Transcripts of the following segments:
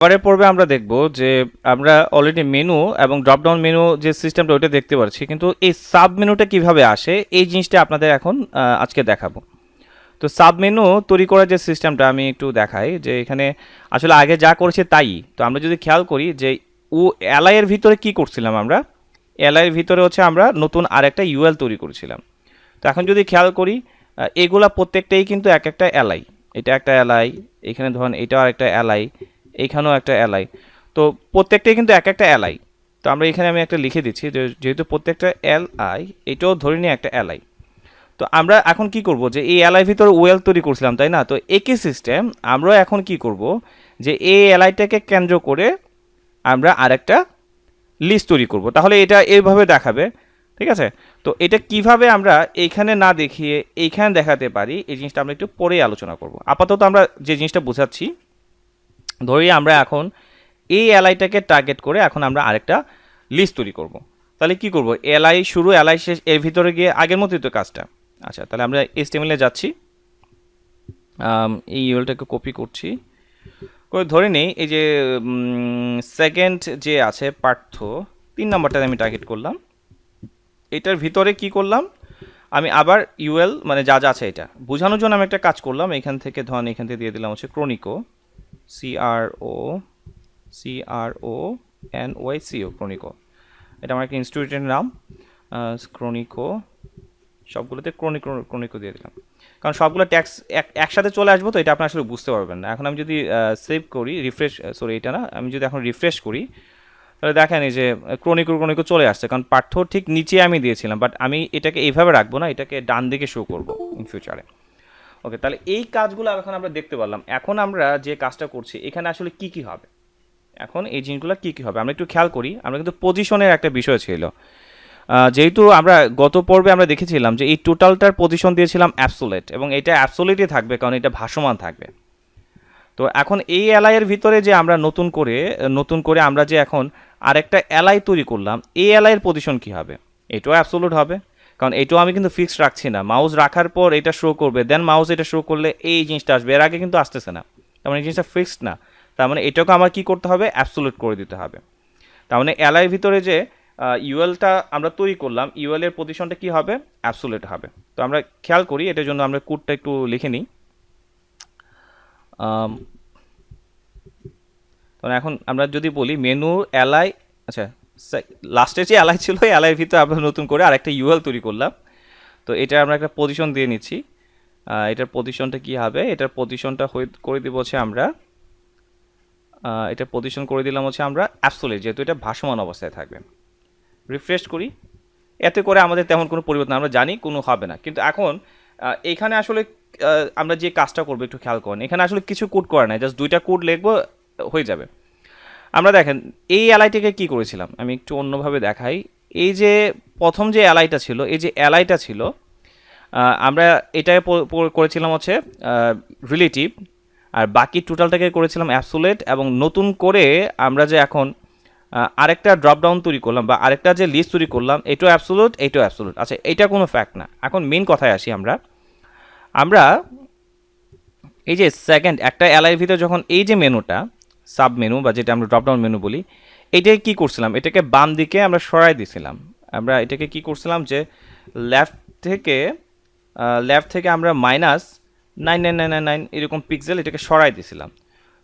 পরের পর্বে আমরা দেখব যে আমরা অলরেডি মেনু এবং ড্রপ ডাউন মেনু যে সিস্টেমটা ওইটা দেখতে পাচ্ছি, কিন্তু এই সাব মেনুটা কিভাবে আসে এই জিনিসটা আপনাদের এখন আজকে দেখাবো। তো সাব মেনু তৈরি করার যে সিস্টেমটা আমি একটু দেখাই, যে এখানে আসলে আগে যা করেছে তাই। তো আমরা যদি খেয়াল করি যে এলআই এর ভিতরে কি করছিলাম, আমরা এলআই এর ভিতরে হচ্ছে আমরা নতুন আরেকটা ইউএল তৈরি করেছিলাম। তো এখন যদি খেয়াল করি এগুলা প্রত্যেকটাই কিন্তু এক একটা এলআই। এটা একটা এলআই, এখানে ধরুন এটাও একটা এলআই, এইখানেও একটা এলআই। তো প্রত্যেকটাই কিন্তু এক একটা এলআই। তো আমরা এখানে আমি একটা লিখে দিচ্ছি যে যেহেতু প্রত্যেকটা এলআই, এটাও ধরে নিয়ে একটা এলআই। তো আমরা এখন কি করব, যে এই এলআই ভিতরে ওয়েল তৈরি করছিলাম তাই না? তো একই সিস্টেম আমরা এখন কি করব, যে এই এলআইটাকে কেন্দ্র করে আমরা আরেকটা লিস্ট তৈরি করব। তাহলে এটা এইভাবে দেখাবে, ঠিক আছে? তো এটা কিভাবে আমরা এইখানে না দেখিয়ে এইখানে দেখাতে পারি, এই জিনিসটা আমরা একটু পরেই আলোচনা করব। আপাতত আমরা যে জিনিসটা বোঝাচ্ছি, ধরি আমরা এখন এই এলআইটাকে টার্গেট করে এখন আমরা আরেকটা লিস্ট তৈরি করব। তাহলে কি করব, এলআই শুরু এলআই শেষ এর ভিতরে গিয়ে আগের মতোই তো কাজটা। আচ্ছা, তাহলে আমরা HTML এ যাচ্ছি, এই ইউএলটাকে কপি করছি করে ধরে নেই এই যে সেকেন্ড যে আছে পার্থ 3 নাম্বারটা আমি টার্গেট করলাম। এটার ভিতরে কি করলাম, আমি আবার ইউএল মানে যা যা আছে এটা বোঝানোর জন্য আমি একটা কাজ করলাম। এখান থেকে ধরেন এখান থেকে দিয়ে দিলাম হচ্ছে ক্রনিকো, CRONYCO, ক্রনিকো। এটা আমার একটা ইনস্টিটিউটের নাম, ক্রনিকো। সবগুলোতে ক্রনিকো দিয়ে দিলাম, কারণ সবগুলো ট্যাক্স একসাথে চলে আসবো, তো এটা আপনি আসলে বুঝতে পারবেন না। এখন আমি যদি সেভ করি, রিফ্রেশ, সরি এটা না, আমি যদি এখন রিফ্রেশ করি, তাহলে দেখেন এই যে ক্রনিকো চলে আসছে, কারণ পাঠ্য ঠিক নিচে আমি দিয়েছিলাম। বাট আমি এটাকে এইভাবে রাখবো না, এটাকে ডান দিকে শো করবো ইন ফিউচারে। ওকে, তাহলে এই কাজগুলো এখন আমরা দেখতে পারলাম। এখন আমরা যে কাজটা করছি এখানে আসলে কি কি হবে, এখন এই জিনিসগুলো কি কি হবে আমরা একটু খেয়াল করি। আমরা কিন্তু পজিশনের একটা বিষয় ছিল, যেহেতু আমরা গত পর্বে আমরা দেখেছিলাম যে এই টোটালটার পজিশন দিয়েছিলাম অ্যাবসোলেট, এবং এটা অ্যাবসোলেটই থাকবে কারণ এটা ভাসমান থাকবে। তো এখন এই এলআই এর ভিতরে যে আমরা নতুন করে আমরা যে এখন আরেকটা এলআই তৈরি করলাম, এই এলআই এর পজিশন কি হবে, এটাও অ্যাবসোলুট হবে, কারণ এটাও আমি কিন্তু ফিক্সড রাখছি না। মাউস রাখার পর এটা শো করবে, দেন মাউস এটা শো করলে এই জিনিসটা আসবে, এর আগে কিন্তু আসতেছে না। তার মানে এই জিনিসটা ফিক্সড না, তার মানে এটাকে আমার কি করতে হবে, অ্যাবসোলুট করে দিতে হবে। তার মানে এলআই এর ভিতরে যে ইউএলটা আমরা তৈরি করলাম, ইউএল এর পজিশনটা কি হবে, অ্যাবসোলুট হবে। তো আমরা খেয়াল করি, এটার জন্য আমরা কোডটা একটু লিখে নিই। তখন এখন আমরা যদি বলি মেনু এলআই, আচ্ছা লাস্টে যে এলআই ছিল এলআইয়ের ভিতরে আমরা নতুন করে আরেকটা ইউএল তৈরি করলাম। তো এটা আমরা একটা পজিশন দিয়ে নিচ্ছি। এটার পজিশনটা কি হবে, এটার পজিশনটা করে দিব হচ্ছে আমরা, এটার পজিশন করে দিলাম হচ্ছে আমরা অ্যাবসোলিউট, যেহেতু এটা ভাসমান অবস্থায় থাকবে। রিফ্রেশ করি, এতে করে আমাদের তেমন কোনো পরিবর্তন আমরা জানি কোনো হবে না। কিন্তু এখন এখানে আসলে আমরা যে কাজটা করবো একটু খেয়াল করেন, এখানে আসলে কিছু কোড করা নাই, জাস্ট দুইটা কোড লিখবো হয়ে যাবে। আমরা দেখেন এই এলআইটাকে কি করেছিলাম, আমি একটু অন্যভাবে দেখাই। এই যে প্রথম যে এলআইটা ছিল, এই যে এলআইটা ছিল, আমরা এটাকে করেছিলাম হচ্ছে রিলেটিভ, আর বাকি টোটালটাকে করেছিলাম অ্যাবসোলেট। এবং নতুন করে আমরা যে এখন আরেকটা ড্রপ ডাউন তৈরি করলাম বা আরেকটা যে লিস্ট তৈরি করলাম, এটাও অ্যাবসোলুট, এটাও অ্যাবসোলুট। আচ্ছা, এটা কোনো ফ্যাক্ট না। এখন মেন কথায় আসি, আমরা এই যে সেকেন্ড একটা এলআইয়ের ভিতরে যখন এই যে মেনুটা সাব মেনু বা যেটা আমরা ড্রপ ডাউন মেনু বলি, এইটাকে কি করছিলাম, এটাকে বাম দিকে আমরা সরাই দিয়েছিলাম। আমরা এটাকে কি করছিলাম, যে লেফট থেকে আমরা -9999 এরকম পিক্সেল এটাকে সরাই দিয়েছিলাম।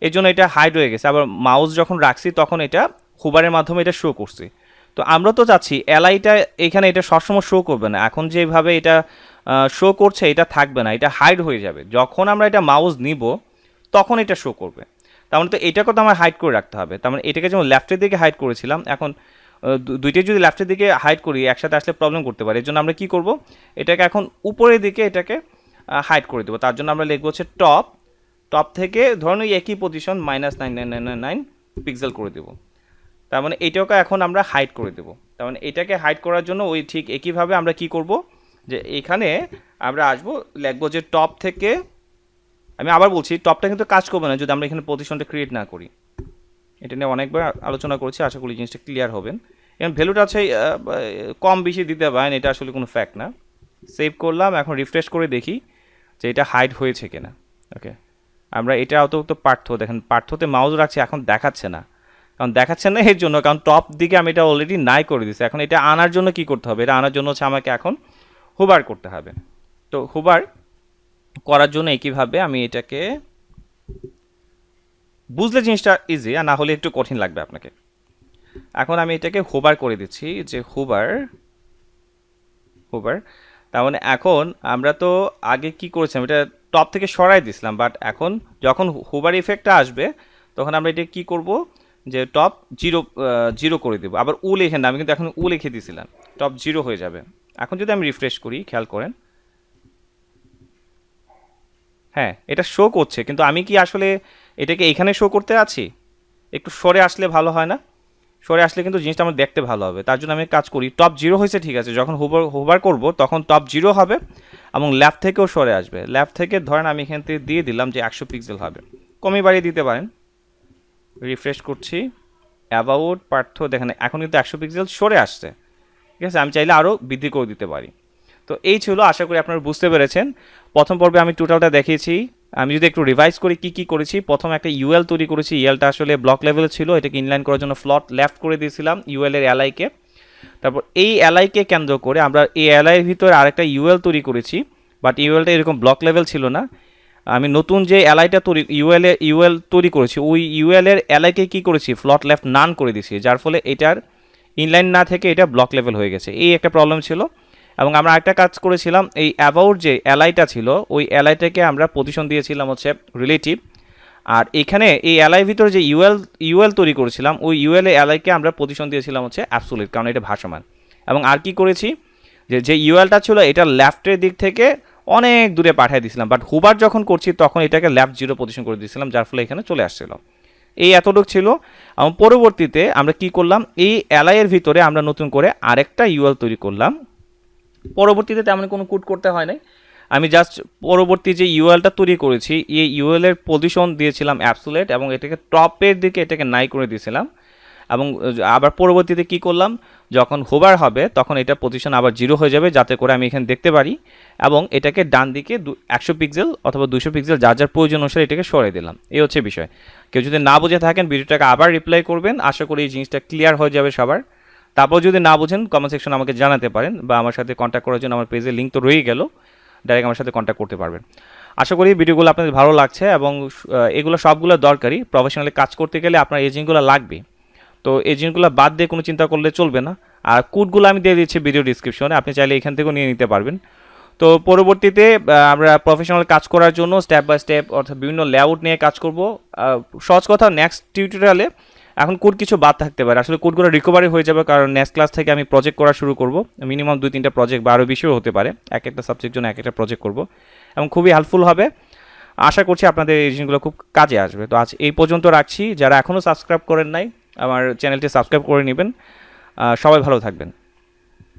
এই জন্য এটা হাইড হয়ে গেছে। আবার মাউস যখন রাখছি তখন এটা হুবারের মাধ্যমে এটা শো করছি। তো আমরা তো চাচ্ছি এলআইটা এখানে এটা সবসময় শো করবে না, এখন যেভাবে এটা শো করছে এটা থাকবে না, এটা হাইড হয়ে যাবে। যখন আমরা এটা মাউস নিব তখন এটা শো করবে। তার মানে তো এটাকে তো আমার হাইড করে রাখতে হবে। তার মানে এটাকে যেমন লেফটের দিকে হাইড করেছিলাম, এখন দুইটাই যদি লেফটের দিকে হাইড করি একসাথে আসলে প্রবলেম করতে পারে। এর জন্য আমরা কি করব, এটাকে এখন উপরের দিকে এটাকে হাইড করে দেবো। তার জন্য আমরা লিখবো হচ্ছে টপ থেকে ধরুন ওই একই পজিশন -9999 পিক্সেল করে দেবো। তার মানে এইটাকে এখন আমরা হাইড করে দেবো। তার মানে এটাকে হাইড করার জন্য ওই ঠিক একইভাবে আমরা কি করব, যে এখানে আমরা আসবো, লিখবো যে টপ থেকে, আমি আবার বলছি টপটা কিন্তু কাজ করবে না যদি আমরা এখানে পজিশনটা ক্রিয়েট না করি। এটা নিয়ে অনেকবার আলোচনা করেছি, আশা করি জিনিসটা ক্লিয়ার হবেন। এখন ভ্যালুটা আছে কম বেশি দিতে পারেন, এটা আসলে কোনো ফ্যাক্ট না। সেভ করলাম, এখন রিফ্রেশ করে দেখি যে এটা হাইড হয়েছে কিনা। ওকে, আমরা এটা অন্তত পার্থ, দেখেন পার্থতে মাউস রাখছি, এখন দেখাচ্ছে না। কারণ দেখাচ্ছে না এর জন্য, কারণ টপ দিকে আমি এটা অলরেডি নাই করে দিচ্ছি। এখন এটা আনার জন্য কি করতে হবে? এটা আনার জন্য হচ্ছে আমাকে এখন হুবার করতে হবে। তো হুবার করার জন্য একইভাবে আমি এটাকে, বুঝলে জিনিসটা ইজি, আর না হলে একটু কঠিন লাগবে আপনাকে। এখন আমি এটাকে হুবার করে দিচ্ছি, যে হুবার হুবার। তার মানে এখন আমরা তো আগে কি করেছিলাম, এটা টপ থেকে সরাই দিছিলাম, বাট এখন যখন হুবার ইফেক্টটা আসবে তখন আমরা এটা কি করব, যে টপ জিরো জিরো করে দেবো। আবার উ লিখে না, আমি কিন্তু এখন উ লিখে দিয়েছিলাম, টপ জিরো হয়ে যাবে। এখন যদি আমি রিফ্রেশ করি, খেয়াল করেন, হ্যাঁ এটা শো করছে, কিন্তু আমি কি আসলে এটাকে এখানে শো করতে আছি? একটু সরে আসলে ভালো হয় না? সরে আসলে কিন্তু জিনিসটা আমার দেখতে ভালো হবে। তার জন্য আমি কাজ করি, টপ জিরো হয়েছে ঠিক আছে, যখন হোভার করব তখন টপ জিরো হবে এবং লেফট থেকেও সরে আসবে। লেফট থেকে ধরেন আমি এখান থেকে দিয়ে দিলাম যে 100 পিক্সেল হবে, কমে বাড়িয়ে দিতে পারেন। রিফ্রেশ করছি, অ্যাবাউট পার্থ, দেখেন এখন কিন্তু 100 পিক্সেল সরে আসছে, ঠিক আছে। আমি চাইলে আরও বৃদ্ধি করে দিতে পারি। তো এই ছিল, আশা করি আপনারা বুঝতে পেরেছেন। প্রথম পর্বে আমি টোটালটা দেখিয়েছি। আমি যদি একটু রিভাইজ করি কি কি করেছি, প্রথম একটা ইউএল তৈরি করেছি। ইউএলটা আসলে ব্লক লেভেলে ছিল, এটাকে ইনলাইন করার জন্য ফ্লট লেফট করে দিয়েছিলাম ইউএল এর এলআইকে। তারপর এই এলআইকে কেন্দ্র করে আমরা এই এলআইয়ের ভিতরে আরেকটা ইউএল তৈরি করেছি, বাট ইউএলটা এরকম ব্লক লেভেল ছিল না। আমি নতুন যে এলআইটা তৈরি ইউএল তৈরি করেছি, ওই ইউএল এর এলআইকে কী করেছি, ফ্লট লেফট নান করে দিয়েছি, যার ফলে এটার ইনলাইন না থেকে এটা ব্লক লেভেল হয়ে গেছে। এই একটা প্রবলেম ছিল। এবং আমরা একটা কাজ করেছিলাম, এই অ্যাবাউট যে এলআইটা ছিল ওই এলআইটাকে আমরা পজিশন দিয়েছিলাম হচ্ছে রিলেটিভ। আর এখানে এই এলআই ভিতরে যে ইউএল তৈরি করেছিলাম, ওই ইউএল এলআইকে আমরা পজিশন দিয়েছিলাম হচ্ছে অ্যাবসোলিউট, কারণ এটা ভাসমান। এবং আর কি করেছি, যে ইউএলটা ছিল এটা লেফটের দিক থেকে অনেক দূরে পাঠিয়ে দিয়েছিলাম, বাট হুবার যখন করছি তখন এটাকে লেফট জিরো পজিশন করে দিয়েছিলাম, যার ফলে এখানে চলে আসছিল। এই এতটুকু ছিল। এবং পরবর্তীতে আমরা কি করলাম, এই এলআইয়ের ভিতরে আমরা নতুন করে আরেকটা ইউএল তৈরি করলাম। পরবর্তীতে তেমন কোনো কোড করতে হয় নাই, আমি জাস্ট পরবর্তী যে ইউএলটা তৈরি করেছি এই ইউএল এর পজিশন দিয়েছিলাম অ্যাবসোলিউট, এবং এটাকে টপের দিকে এটাকে নাই করে দিয়েছিলাম। এবং আবার পরবর্তীতে কি করলাম, যখন হোভার হবে তখন এটা পজিশন আবার জিরো হয়ে যাবে, যাতে করে আমি এখানে দেখতে পারি। এবং এটাকে ডান দিকে 100 পিক্সেল অথবা 200 পিক্সেল যার যার প্রয়োজন অনুসারে এটাকে সরিয়ে দিলাম। এই হচ্ছে বিষয়। কেউ যদি না বুঝে থাকেন ভিডিওটাকে আবার রিপ্লাই করবেন, আশা করি এই জিনিসটা ক্লিয়ার হয়ে যাবে সবার। তারপর যদি না বুঝেন কমেন্ট সেকশনে আমাকে জানাতে পারেন, বা আমার সাথে কন্ট্যাক্ট করার জন্য আমার পেজে লিঙ্ক তো রয়েই গেল, ডাইরেক্ট আমার সাথে কন্ট্যাক্ট করতে পারবেন। আশা করি ভিডিওগুলো আপনাদের ভালো লাগছে, এবং এগুলো সবগুলো দরকারি। প্রফেশনালি কাজ করতে গেলে আপনার এই জিনিসগুলো লাগবে, তো এই জিনিসগুলো বাদ দিয়ে কোনো চিন্তা করলে চলবে না। আর কোডগুলো আমি দিয়ে দিচ্ছি ভিডিও ডিসক্রিপশনে, আপনি চাইলে এখান থেকেও নিয়ে নিতে পারবেন। তো পরবর্তীতে আমরা প্রফেশনাল কাজ করার জন্য স্টেপ বাই স্টেপ অর্থাৎ বিভিন্ন লেআউট নিয়ে কাজ করব। সহজ কথা, নেক্সট টিউটোরিয়ালে এখন কোড কিছু বাদ থাকতে পারে, আসলে কোডগুলো রিকভারি হয়ে যাবে, কারণ নেক্সট ক্লাস থেকে আমি প্রজেক্ট করা শুরু করব। মিনিমাম 2-3টা প্রজেক্ট বা আরও বেশিও হতে পারে, এক একটা সাবজেক্ট জন্য এক একটা প্রজেক্ট করব, এবং খুবই হেল্পফুল হবে। আশা করছি আপনাদের এই জিনিসগুলো খুব কাজে আসবে। তো আজ এই পর্যন্ত রাখছি। যারা এখনও সাবস্ক্রাইব করেন নাই আমার চ্যানেলটি সাবস্ক্রাইব করে নেবেন। সবাই ভালো থাকবেন।